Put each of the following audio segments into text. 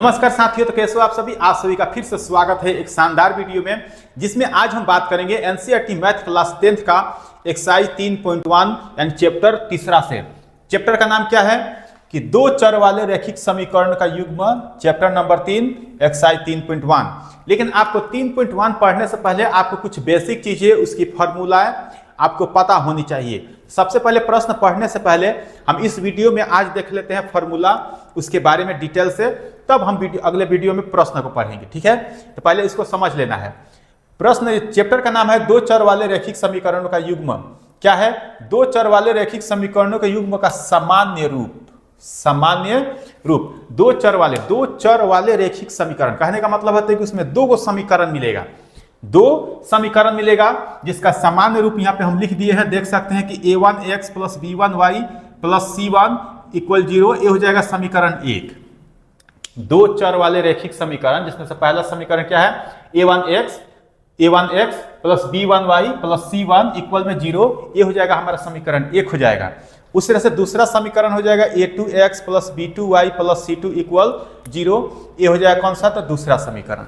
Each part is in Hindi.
नमस्कार साथियों, तो कैसे हो आप सभी। आप सभी का फिर से स्वागत है एक शानदार वीडियो में, जिसमें आज हम बात करेंगे एनसीईआरटी मैथ क्लास 10th का एक्सरसाइज 3.1 यानी चैप्टर तीसरा से। चैप्टर का नाम क्या है कि दो चर वाले रैखिक समीकरण का युग्म, चैप्टर नंबर 3 एक्सरसाइज 3.1। लेकिन आपको 3.1 पढ़ने से पहले आपको कुछ बेसिक चीजें, उसकी फॉर्मूला आपको पता होनी चाहिए। सबसे पहले प्रश्न पढ़ने से पहले हम इस वीडियो में आज देख लेते हैं फॉर्मूला, उसके बारे में डिटेल से, तब हम अगले वीडियो में प्रश्न को पढ़ेंगे। ठीक है, तो पहले इसको समझ लेना है। प्रश्न, चैप्टर का नाम है दो चर वाले रैखिक समीकरणों का युग्म। क्या है? दो चर वाले रैखिक समीकरणों के युग्म का सामान्य रूप। सामान्य रूप, दो चर वाले रैखिक समीकरण, कहने का मतलब होता है कि उसमें दो समीकरण मिलेगा, दो समीकरण मिलेगा जिसका सामान्य रूप यहाँ पे हम लिख दिए हैं। देख सकते हैं कि a1x plus b1y plus c1 equal 0। ये हो जाएगा समीकरण 1। दो चर वाले रैखिक समीकरण जिसमें से पहला समीकरण क्या है, a1x plus b1y plus c1 equal में 0। ये हो जाएगा हमारा समीकरण 1 हो जाएगा। उस तरह से दूसरा समीकरण हो जाएगा a2x plus b2y plus c2 equal 0। ये हो जाएगा कौन सा, तो दूसरा समीकरण।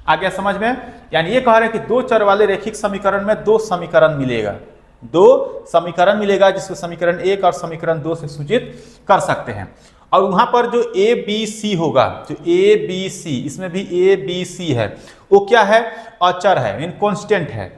आ गया समझ में? यानी ये कह रहे हैं कि दो चर वाले रैखिक समीकरण में दो समीकरण मिलेगा, दो समीकरण मिलेगा जिसको समीकरण 1 और समीकरण 2 से सूचित कर सकते हैं। और वहां पर जो ए बी सी होगा, जो ए बी सी, इसमें भी ए बी सी है, वो क्या है? अचर है, मीन कांस्टेंट है,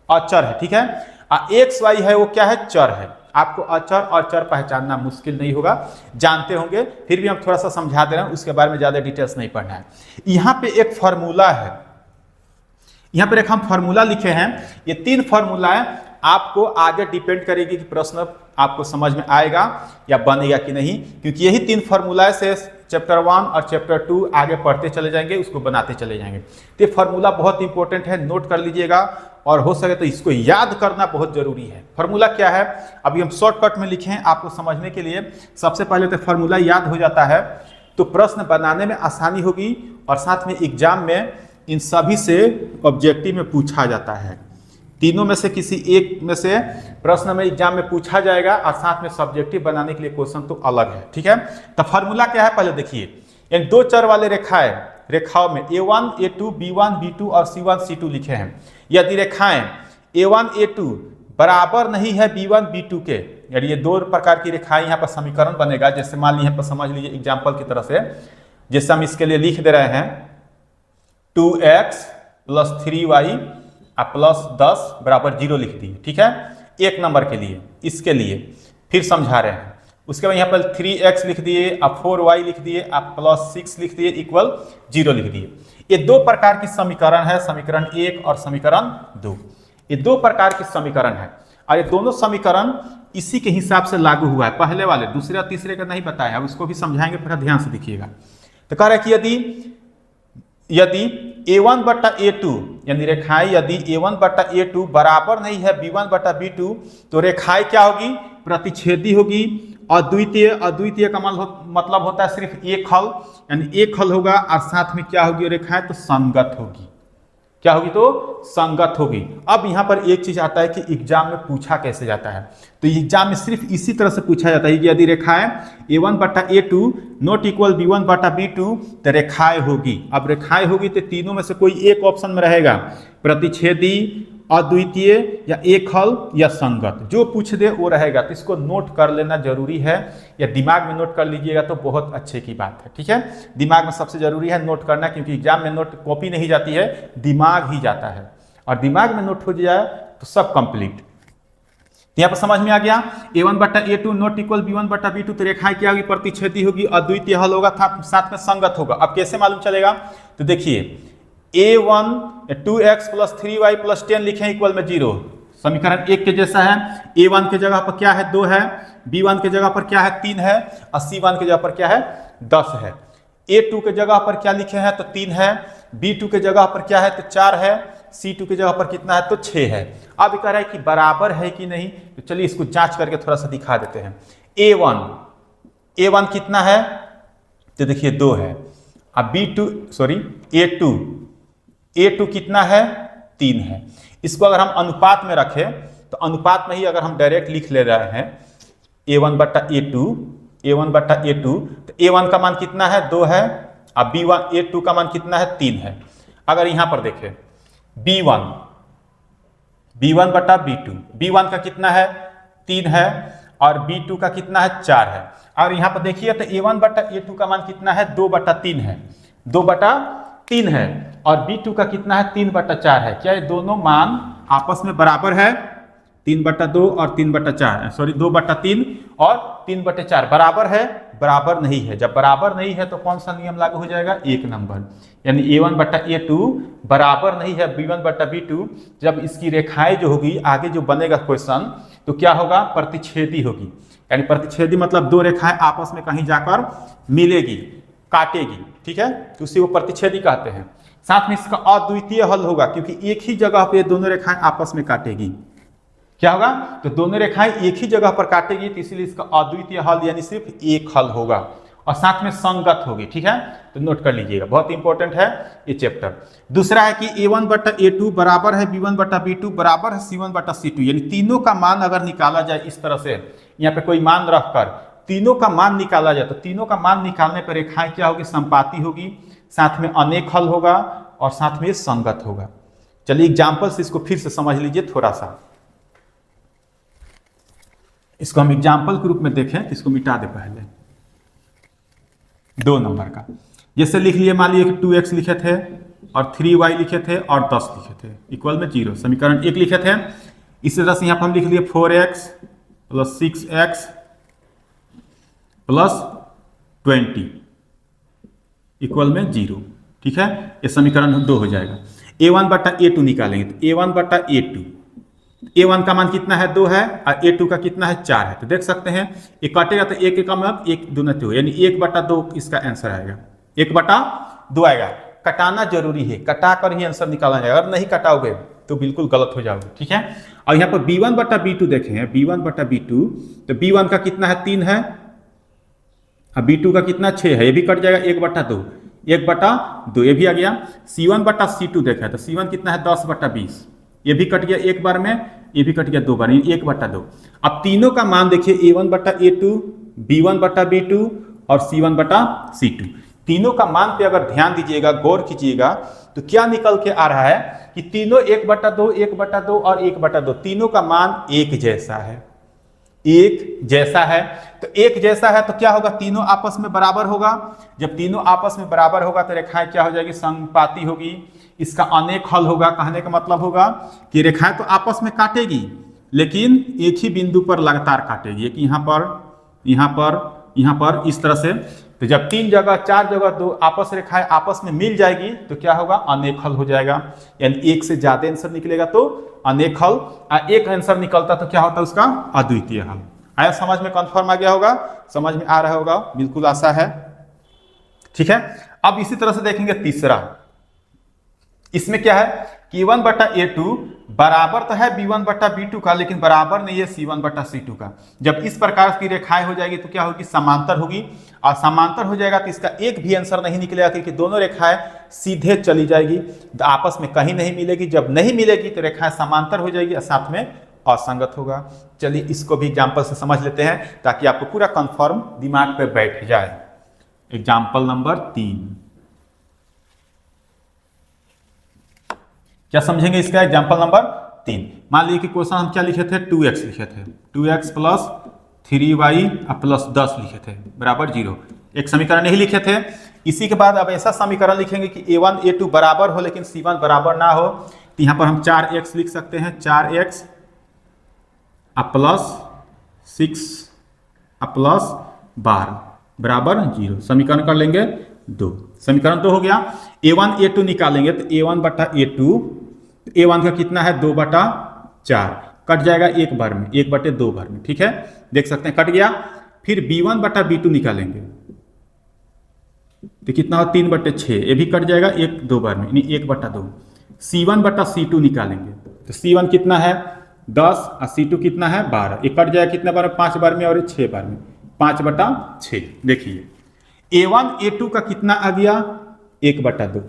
अचर है। ठीक है, एक्स वाई है वो क्या है? चर है। आपको अचर और चर पहचानना मुश्किल नहीं होगा, जानते होंगे, फिर भी हम थोड़ा सा समझा दे रहे हैं, उसके बारे में ज्यादा डिटेल्स नहीं पढ़ना है। यहाँ पे एक फॉर्मूला है, यहाँ पर एक हम फॉर्मूला लिखे हैं। ये तीन फॉर्मूलाएं आपको आगे डिपेंड करेगी कि प्रश्न आपको समझ में आएगा या बनेगा कि नहीं, क्योंकि यही तीन फॉर्मूला से चैप्टर 1 और चैप्टर 2 आगे पढ़ते चले जाएंगे, उसको बनाते चले जाएंगे। तो ये फॉर्मूला बहुत इंपॉर्टेंट है, नोट कर लीजिएगा, और हो सके तो इसको याद करना बहुत जरूरी है। फॉर्मूला क्या है अभी हम शॉर्टकट में लिखे हैं आपको समझने के लिए। सबसे पहले तो फॉर्मूला याद हो जाता है तो प्रश्न बनाने में आसानी होगी, और साथ में एग्जाम में इन सभी से ऑब्जेक्टिव में पूछा जाता है। तीनों में से किसी एक में से प्रश्न में एग्जाम में पूछा जाएगा, और साथ में सब्जेक्टिव बनाने के लिए क्वेश्चन तो अलग है। ठीक है, तो फॉर्मूला क्या है पहले देखिए। इन दो चर वाले रेखाओं में a1 a2 b1 b2 और c1 c2 लिखे हैं। यदि रेखाएं a1 a2 बराबर नहीं है b1 b2 के, यानी ये दो प्रकार की रेखाएं, यहाँ पर समीकरण बनेगा। जैसे मान लीजिए, यहाँ पर समझ लीजिए एग्जाम्पल की तरह से, जैसे हम इसके लिए लिख दे रहे हैं 2x प्लस 3y प्लस 10 बराबर 0 लिख दिए। ठीक है, एक नंबर के लिए, इसके लिए फिर समझा रहे हैं। उसके बाद यहाँ पर 3x लिख दिए, आप 4y लिख दिए, आप प्लस 6 लिख दिए, इक्वल 0 लिख दिए। ये दो प्रकार की समीकरण है, समीकरण 1 और समीकरण 2। ये दो प्रकार की समीकरण है, और ये दोनों समीकरण इसी के हिसाब से लागू हुआ है। पहले वाले, दूसरे और तीसरे का नहीं बताया, उसको भी समझाएंगे, फिर ध्यान से देखिएगा। तो कह रहा है कि यदि a1 बटा a2, यानी रेखाएं यदि a1 बटा a2 बराबर नहीं है b1 बटा b2, तो रेखाएं क्या होगी? प्रतिच्छेदी होगी। अद्वितीय का मतलब होता है सिर्फ एक हल, यानी एक हल होगा, और साथ में क्या होगी रेखाएं? तो संगत होगी। क्या होगी? तो संगत होगी। अब यहाँ पर एक चीज आता है कि एग्जाम में पूछा कैसे जाता है, तो एग्जाम में सिर्फ इसी तरह से पूछा जाता है कि यदि रेखाएं a1 बटा a2 नॉट इक्वल b1 बटा b2, तो रेखाएं होगी। अब रेखाएं होगी तो तीनों में से कोई एक ऑप्शन में रहेगा, प्रतिच्छेदी, अद्वितीय, या एक हल, या संगत, जो पूछ दे वो रहेगा। तो इसको नोट कर लेना जरूरी है, या दिमाग में नोट कर लीजिएगा तो बहुत अच्छे की बात है। ठीक है, दिमाग में सबसे जरूरी है नोट करना, क्योंकि एग्जाम में नोट कॉपी नहीं जाती है, दिमाग ही जाता है, और दिमाग में नोट हो जाए तो सब कंप्लीट। यहाँ पर समझ में आ गया, a1 बटा a2 नॉट इक्वल b1 बटा b2, तो रेखाएं क्या होगी? प्रतिच्छेदी होगी, अद्वितीय हल होगा, साथ में संगत होगा। अब कैसे मालूम चलेगा? तो देखिए, a1 2x plus 3y plus 10 लिखे इक्वल में 0, समीकरण 1 के जैसा है। a1 के जगह पर क्या है? 2 है, b1 के जगह पर क्या है? 3 है, और c1 के जगह पर क्या है? 10 है। a2 के जगह पर क्या लिखे हैं? तो 3 है। b2 के जगह पर क्या है? तो 4 है। c2 के जगह पर कितना है? तो 6 है। अब कह रहा है कि बराबर है कि नहीं, तो चलिए इसको जांच करके थोड़ा सा दिखा देते हैं। a1 कितना है? तो देखिए 2 है। अब a2 कितना है? 3 है। इसको अगर हम अनुपात में रखें, तो अनुपात में ही अगर हम डायरेक्ट लिख ले रहे हैं a1 बटा a2, A1 बटा A2, तो A1 का मान कितना है 2 है, अब B1 A2 का मान कितना है 3 है। अगर यहां पर देखें B1 बटा B2, B1 का कितना है 3 है और B2 का कितना है 4 है। और यहां पर देखिए तो A1 बटा A2 का मान कितना है 2 बटा 3 है, 2 बटा 3 है और B2 का कितना है 3 बटा 4 है। क्या ये दोनों मान आपस में बराबर है? 3 बटा 2 और 3 बटा 4, सॉरी 2 बटा 3 और 3 बटे 4 बराबर है? बराबर नहीं है। जब बराबर नहीं है तो कौन सा नियम लागू हो जाएगा? 1 नंबर, यानी A1 बटा A2 बराबर नहीं है B1 बटा B2। जब इसकी रेखाएं जो होगी आगे जो बनेगा क्वेश्चन, तो क्या होगा? प्रतिच्छेदी होगी। यानी प्रतिच्छेदी मतलब दो रेखाएं आपस में कहीं जाकर मिलेगी, काटेगी, ठीक है, तो उसे वो प्रतिच्छेदी कहते हैं। साथ में इसका अद्वितीय हल होगा, क्योंकि एक ही जगह पे दोनों रेखाएं आपस में काटेगी। क्या होगा? तो दोनों रेखाएं एक ही जगह पर काटेगी, तो इसलिए इसका अद्वितीय हल यानी सिर्फ एक हल होगा और साथ में संगत होगी, ठीक है, तो नोट कर लीजिएगा, बहुत इंपॉर्टेंट है ये चैप्टर। दूसरा है कि A1 बटा A2 बराबर है B1 बटा B2 बराबर है C1 बटा C2, यानी तीनों का मान अगर निकाला जाए इस तरह से, यहाँ पे कोई मान रखकर तीनों का मान निकाला जाए, तो तीनों का मान निकालने पर रेखाएं क्या होगी? संपाती होगी, साथ में अनेक हल होगा और साथ में संगत होगा। चलिए एग्जाम्पल से इसको फिर से समझ लीजिए थोड़ा सा। इसको हम एग्जाम्पल के रूप में देखें, इसको मिटा दे पहले। 2 नंबर का जैसे लिख लिए, मान लीजिए कि 2x लिखे थे और 3y लिखे थे और 10 लिखे थे, इक्वल में 0, समीकरण 1 लिखे थे। इसी तरह से यहाँ पर हम लिख लिए 4x plus 6x plus 20 equal में 0, ठीक है, ये समीकरण 2 हो जाएगा। A1 बटा A2 निकालेंगे, तो A1 बटा A2, A1 का मान कितना है 2 है और A2 का कितना है 4 है। तो देख सकते हैं ये काटेगा तो 1 का मतलब 1 दूना 2, यानी 1 बटा 2 इसका आंसर आएगा, 1 बटा 2 आएगा। कटाना जरूरी है, कटा कर ही आंसर निकाला जाएगा, अगर नहीं कटाओगे तो बिल्कुल गलत हो जाओगे, ठीक है। और यहाँ पर B1 बटा B2 देखें, B1 बटा B2, तो B1 का कितना है 3 है और B2 का कितना 6 है, ये भी कट जाएगा, 1 बटा 2, 1 बटा 2 ये भी आ गया। C1 बटा C2 देखा तो C1 कितना है 10 बटा 20, ये भी कट गया एक बार में, ये भी कट गया 2 बार, 1 बटा 2। अब तीनों का मान देखिए, A1 बटा A2, B1 बटा B2 और C1 बटा C2, तीनों का मान पे अगर ध्यान दीजिएगा, गौर कीजिएगा, तो क्या निकल के आ रहा है कि तीनों 1 बटा 2, 1 बटा 2 और 1 बटा 2, तीनों का मान एक जैसा है, एक जैसा है। तो एक जैसा है तो क्या होगा? तीनों आपस में बराबर होगा। जब तीनों आपस में बराबर होगा तो रेखाएं क्या हो जाएगी? संपाती होगी। इसका अनेक हल होगा, कहने का मतलब होगा कि रेखाएं तो आपस में काटेगी लेकिन एक ही बिंदु पर लगातार काटेगी, एक यहाँ पर, यहाँ पर, यहाँ पर, इस तरह से। तो जब 3 जगह 4 जगह दो आपस रेखाएं आपस में मिल जाएगी तो क्या होगा? अनेक हल हो जाएगा, यानी एक से ज्यादा आंसर निकलेगा तो अनेक हल, एक आंसर निकलता तो क्या होता? उसका अद्वितीय हल। आया समझ में? कंफर्म आ गया होगा, समझ में आ रहा होगा, बिल्कुल आशा है, ठीक है। अब इसी तरह से देखेंगे तीसरा, इसमें क्या है कि A1 बटा A2 बराबर तो है B1 बटा B2 का, लेकिन बराबर नहीं है C1 बटा C2 का। जब इस प्रकार की रेखाएं हो जाएगी तो क्या होगी? समांतर होगी, और समांतर हो जाएगा तो इसका एक भी आंसर नहीं निकलेगा, क्योंकि दोनों रेखाएं सीधे चली जाएगी, तो आपस में कहीं नहीं मिलेगी। जब नहीं मिलेगी तो रेखाएं समांतर हो जाएगी और साथ में असंगत होगा। चलिए इसको भी एग्जाम्पल से समझ लेते हैं ताकि आपको पूरा कंफर्म दिमाग पे बैठ जाए। एग्जाम्पल नंबर 3, क्या समझेंगे इसका? एग्जाम्पल नंबर 3, मान लीजिए कि क्वेश्चन हम क्या लिखे थे? 2x लिखे थे, 2x प्लस 3y प्लस 10 लिखे थे बराबर 0, एक समीकरण नहीं लिखे थे। इसी के बाद अब ऐसा समीकरण लिखेंगे कि A1 A2 बराबर हो लेकिन C1 बराबर ना हो, तो यहाँ पर हम 4x लिख सकते हैं, 4x प्लस 6 प्लस 12 बराबर 0, समीकरण कर लेंगे 2, समीकरण 2 हो गया। A1 A2 निकालेंगे तो A1 बटा A2, A1 का कितना है 2 बटा 4, कट जाएगा एक बार में, 1 बटे 2 बार में, ठीक है, देख सकते हैं कट गया। फिर B1 बटा B2 निकालेंगे तो कितना हो 3 बटे 6, ये भी कट जाएगा 1 2 बार में, यानी 1 बटा 2। C1 बटा C2 निकालेंगे तो C1 कितना है 10 और C2 कितना है 12, ये कट जाएगा कितने बार? 5 बार में और 6 बार में, 5 बटा 6। देखिए A1 A2 का कितना आ गया? 1 बटा 2,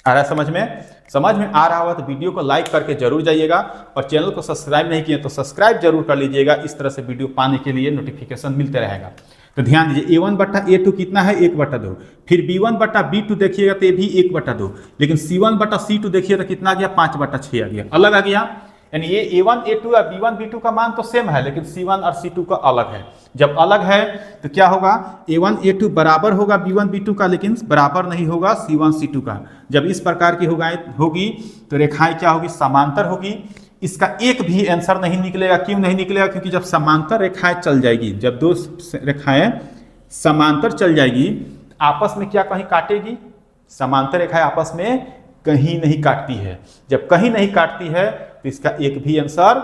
आ रहा है समझ में? समझ में आ रहा हुआ तो वीडियो को लाइक करके जरूर जाइएगा और चैनल को सब्सक्राइब नहीं किए तो सब्सक्राइब जरूर कर लीजिएगा। इस तरह से वीडियो पाने के लिए नोटिफिकेशन मिलते रहेगा। तो ध्यान दीजिए A1/A2 कितना है 1/2, फिर B1/B2 देखिएगा तो ये भी 1/2, लेकिन C1/C2 देखिए तो कितना आ गया 5/6 आ गया, अलग आ गया। यानी ये A1 A2 और B1 B2 का मान तो सेम है, लेकिन C1 और C2 का अलग है। जब अलग है तो क्या होगा, A1 A2 बराबर होगा B1 B2 का, लेकिन बराबर नहीं होगा C1 C2 का। जब इस प्रकार की होगी तो रेखाएं क्या होगी, समांतर होगी। इसका एक भी आंसर नहीं निकलेगा। क्यों नहीं निकलेगा, क्योंकि जब समांतर रेखाएं चल जाएगी, जब दो रेखाएं समांतर चल जाएगी आपस में क्या कहीं काटेगी, समांतर रेखाएं आपस में कहीं नहीं काटती है। जब कहीं नहीं काटती है तो इसका एक भी आंसर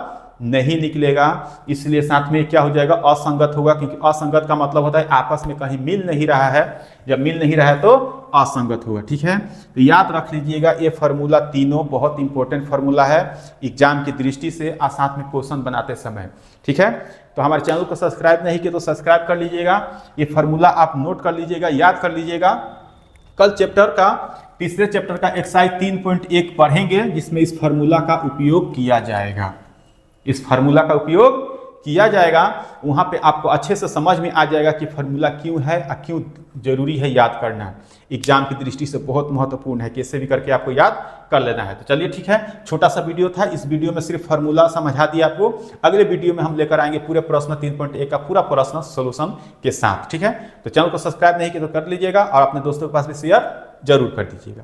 नहीं निकलेगा। इसलिए साथ में क्या हो जाएगा, असंगत होगा, क्योंकि असंगत का मतलब होता है आपस में कहीं मिल नहीं रहा है। जब मिल नहीं रहा है तो असंगत होगा। ठीक है, तो याद रख लीजिएगा ये फार्मूला तीनों बहुत इंपॉर्टेंट फार्मूला है एग्जाम की दृष्टि से और साथ में क्वेश्चन बनाते समय। ठीक है, तो हमारे चैनल को सब्सक्राइब नहीं किया तो सब्सक्राइब कर लीजिएगा। ये फार्मूला आप नोट कर लीजिएगा, याद कर लीजिएगा। कल चैप्टर का तीसरे चैप्टर का एक्सरसाइज 3.1 पढ़ेंगे, जिसमें इस फार्मूला का उपयोग किया जाएगा। इस फार्मूला का उपयोग किया जाएगा, वहां पे आपको अच्छे से समझ में आ जाएगा कि फार्मूला क्यों है और क्यों जरूरी है याद करना। एग्जाम की दृष्टि से बहुत महत्वपूर्ण है, कैसे भी करके आपको याद कर लेना है। तो चलिए ठीक है, छोटा सा वीडियो था, इस वीडियो में सिर्फ फार्मूला समझा दिया आपको। अगले वीडियो में हम लेकर आएंगे पूरे प्रश्न 3.1 का पूरा प्रश्न सोल्यूशन के साथ। ठीक है, तो चैनल को सब्सक्राइब नहीं किया तो कर लीजिएगा और अपने दोस्तों के पास भी शेयर जरूर कर दीजिएगा।